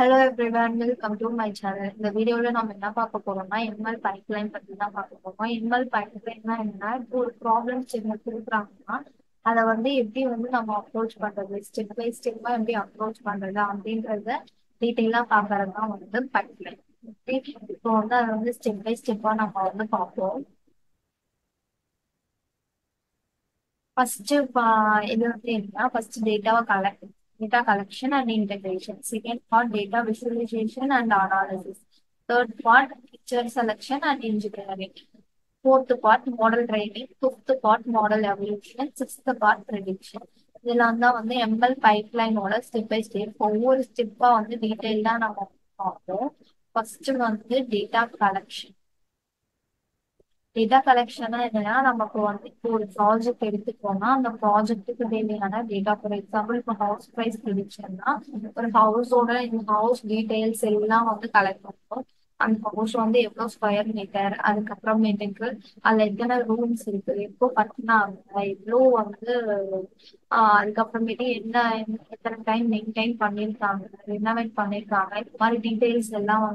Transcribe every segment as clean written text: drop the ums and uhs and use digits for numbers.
Hello everyone, welcome to my channel. இந்த வீடியோல நம்ம என்ன பார்க்க போறோம்னா எம்எல் பைப்லைன் பத்தி தான் பார்க்க போறோம். எம்எல் பைப்லைன்னா என்ன, இப்போ ஒரு ப்ராப்ளம் ஸ்டேட்மெண்ட் கொடுக்குறாங்கன்னா அதை எப்படி நம்ம அப்ரோச் பண்றது, ஸ்டெப் பை ஸ்டெப்பா எப்படி அப்ரோச் பண்றது அப்படின்றத டீட்டெயிலா பார்க்கறது தான் பைப்லைன். இப்போ அதை ஸ்டெப் பை ஸ்டெப்பா நம்ம பார்ப்போம். ஃபர்ஸ்ட் இது என்னன்னா, first data collection and integration. Second part, data visualization and analysis. Third part, picture selection and engineering. Fourth part, model training. Fifth part, model evolution. Sixth part, prediction. இதெல்லாம் தான் ML பைப்லைனோட step by step ஒவ்வொரு ஸ்டெப்பா டீட்டெயில்டா நம்ம பார்ப்போம். First data collection. Data கலெக்ஷனா என்னன்னா, நமக்கு இப்போ ஒரு ப்ராஜெக்ட் எடுத்துக்கோன்னா அந்த ப்ராஜெக்ட்டுக்கு தேவையான டேட்டா. ஃபார் எக்ஸாம்பிள், இப்போ ஹவுஸ் ப்ரைஸ் ப்ரிடிக்ஷன்னா ஒரு ஹவுஸோட இந்த ஹவுஸ் டீடைல்ஸ் எல்லாம் கலெக்ட் பண்ணுவோம். அந்த ஹவுஸ் எவ்வளவு ஸ்கொயர் மீட்டர், அதுக்கப்புறமேட்டுக்கு அதுல எத்தனை ரூம்ஸ் இருக்கு, எப்போ கட்டினாங்க, எவ்வளோ அதுக்கப்புறமேட்டு என்ன எத்தனை டைம் மெயின்டைன் பண்ணியிருக்காங்க, ரினோவேட் பண்ணியிருக்காங்க, இந்த மாதிரி டீடைல்ஸ் எல்லாம்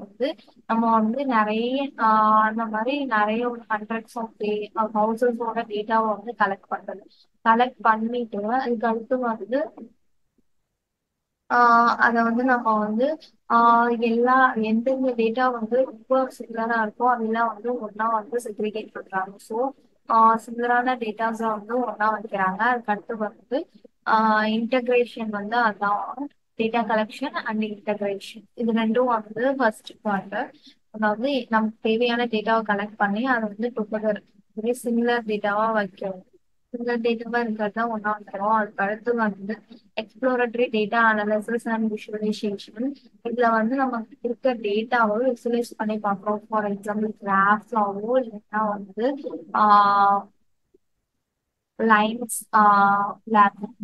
நம்ம நிறைய அந்த மாதிரி நிறைய ஒரு ஹண்ட்ரட்ஸ் ஆஃப் ஹவுசஸோட டேட்டாவை கலெக்ட் பண்றது. கலெக்ட் பண்ணிட்டு அதுக்கு அடுத்து அதை நம்ம எல்லா எந்தெந்த டேட்டா ரொம்ப சிமிலரா இருக்கோ அதெல்லாம் ஒன்னா செக்ரிகேட் பண்றாங்க. ஸோ சிமிலரான டேட்டாஸை ஒன்னா வைக்கிறாங்க. அதுக்கு அடுத்து இன்டகிரேஷன் அதான் டேட்டா கலெக்ஷன் அண்ட் இன்டகிரேஷன். இது ரெண்டும் ஃபர்ஸ்ட் பார்ட். அதாவது நமக்கு தேவையான டேட்டாவை கலெக்ட் பண்ணி அதை டுகெதர் ஒரே சிமிலர் டேட்டாவா வைக்கணும். சிமிலர் டேட்டாவா இருக்கிறது தான் ஒன்னா வைக்கிறோம். அதுக்கு அடுத்து எக்ஸ்ப்ளோரட்டரி டேட்டா அனாலிசிஸ் அண்ட் விஷுவலைசேஷன். இதுல நம்ம இருக்க டேட்டாவை விசுவலைஸ் பண்ணி பார்க்குறோம். ஃபார் எக்ஸாம்பிள், கிராஃப்ஸாவோ இல்லைன்னா லைன்ஸ்,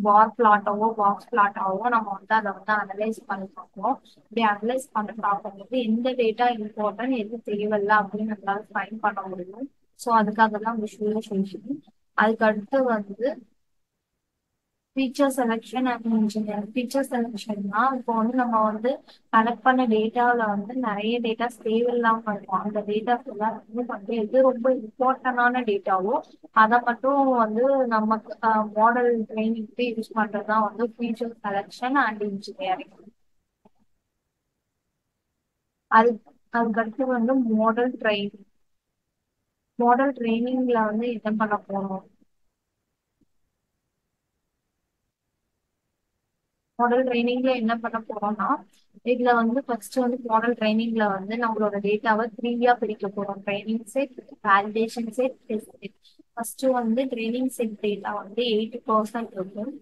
பார் பிளாட்டாவோ பாக்ஸ் பிளாட்டாவோ நம்ம அதை அனலைஸ் பண்ணி பார்ப்போம். இப்படி அனலைஸ் பண்ணி பார்க்கும்போது எந்த டேட்டா இம்பார்ட்டன்ட் எது தேவையில்லை அப்படின்னு நம்மளால ஃபைன் பண்ண முடியும். ஸோ அதுக்காக தான் விஷுவலைசேஷன். அதுக்கு அடுத்து feature selection and engineering. Feature செலெக்ஷன்னா இப்போ நம்ம கலெக்ட் பண்ண டேட்டாவில் நிறைய டேட்டாஸ் தேவையில்லாம இருக்கும். அந்த டேட்டாஸ் எல்லாம் எது ரொம்ப இம்பார்ட்டன்டான டேட்டாவோ அதை மட்டும் நமக்கு மாடல் ட்ரைனிங்க்கு யூஸ் பண்றது தான் ஃபீச்சர் செலெக்ஷன் அண்ட் இன்ஜினியரிங். அது அதுக்கடுத்து மாடல் ட்ரைனிங். மாடல் ட்ரைனிங்ல என்ன பண்ண போறோம், மாடல் ட்ரைனிங்ல என்ன பண்ண போறோம்னா, இதுல ஃபர்ஸ்ட் மாடல் ட்ரைனிங்ல நம்மளோட டேட்டாவை த்ரீயா பிரிக்க போறோம். Training set, validation set, test set. First training set data 80% இருக்கும்.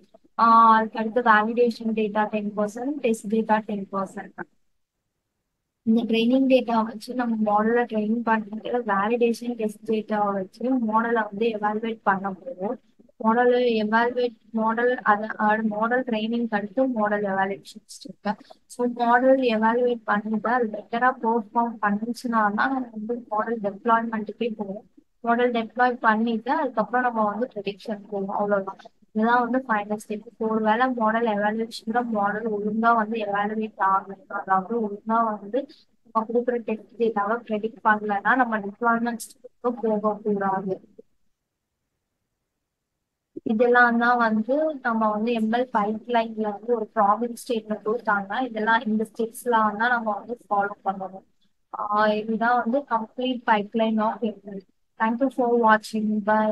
அதுக்கு அடுத்து வேலிடேஷன் டேட்டா 10%, டெஸ்ட் டேட்டா 10%. இந்த ட்ரைனிங் டேட்டா வச்சு நம்ம மாடலை ட்ரெயின் பண்ணிட்டு வேலிடேஷன் டெஸ்ட் டேட்டாவை வச்சு மாடலை எவாலுவேட் பண்ண போறோம். மாடல் எவாலுவேட் மாடல் அதை மாடல் ட்ரைனிங் அடுத்து மாடல் எவாலுவேஷன் இருக்கு. ஸோ மாடல் எவாலுவேட் பண்ணிட்டு அது பெட்டரா பெர்ஃபார்ம் பண்ணுச்சுன்னா தான் நம்ம மாடல் டெப்ளாய்மெண்ட்டுக்கே போவோம். மாடல் டெப்ளாய் பண்ணிட்டு அதுக்கப்புறம் நம்ம ப்ரெடிக்ஷன் போவோம். அவ்வளவுதான். இதுதான் ஃபைனல் ஸ்டெப். ஒரு வேளை மாடல் எவாலுவேஷன்ல மாடல் ஒழுங்கா எவாலுவேட் ஆகணும், அதாவது ஒழுங்கா நம்ம கொடுக்குற டெஸ்ட் டேட்டாவை ப்ரெடிக்ட் பண்ணலன்னா நம்ம டிப்ளாய்மெண்ட் போகக்கூடாது. இதெல்லாம் தான் நம்ம எம்எல் பைப்லைன்ல ஒரு ப்ராப்ளம் ஸ்டேட்மெண்ட் கொடுத்தாங்கன்னா இதெல்லாம் இந்த ஸ்டெப்ஸ்லாம் தான் நம்ம ஃபாலோ பண்ணணும். இதுதான் complete pipeline of ML. Thank you for வாட்சிங். பை.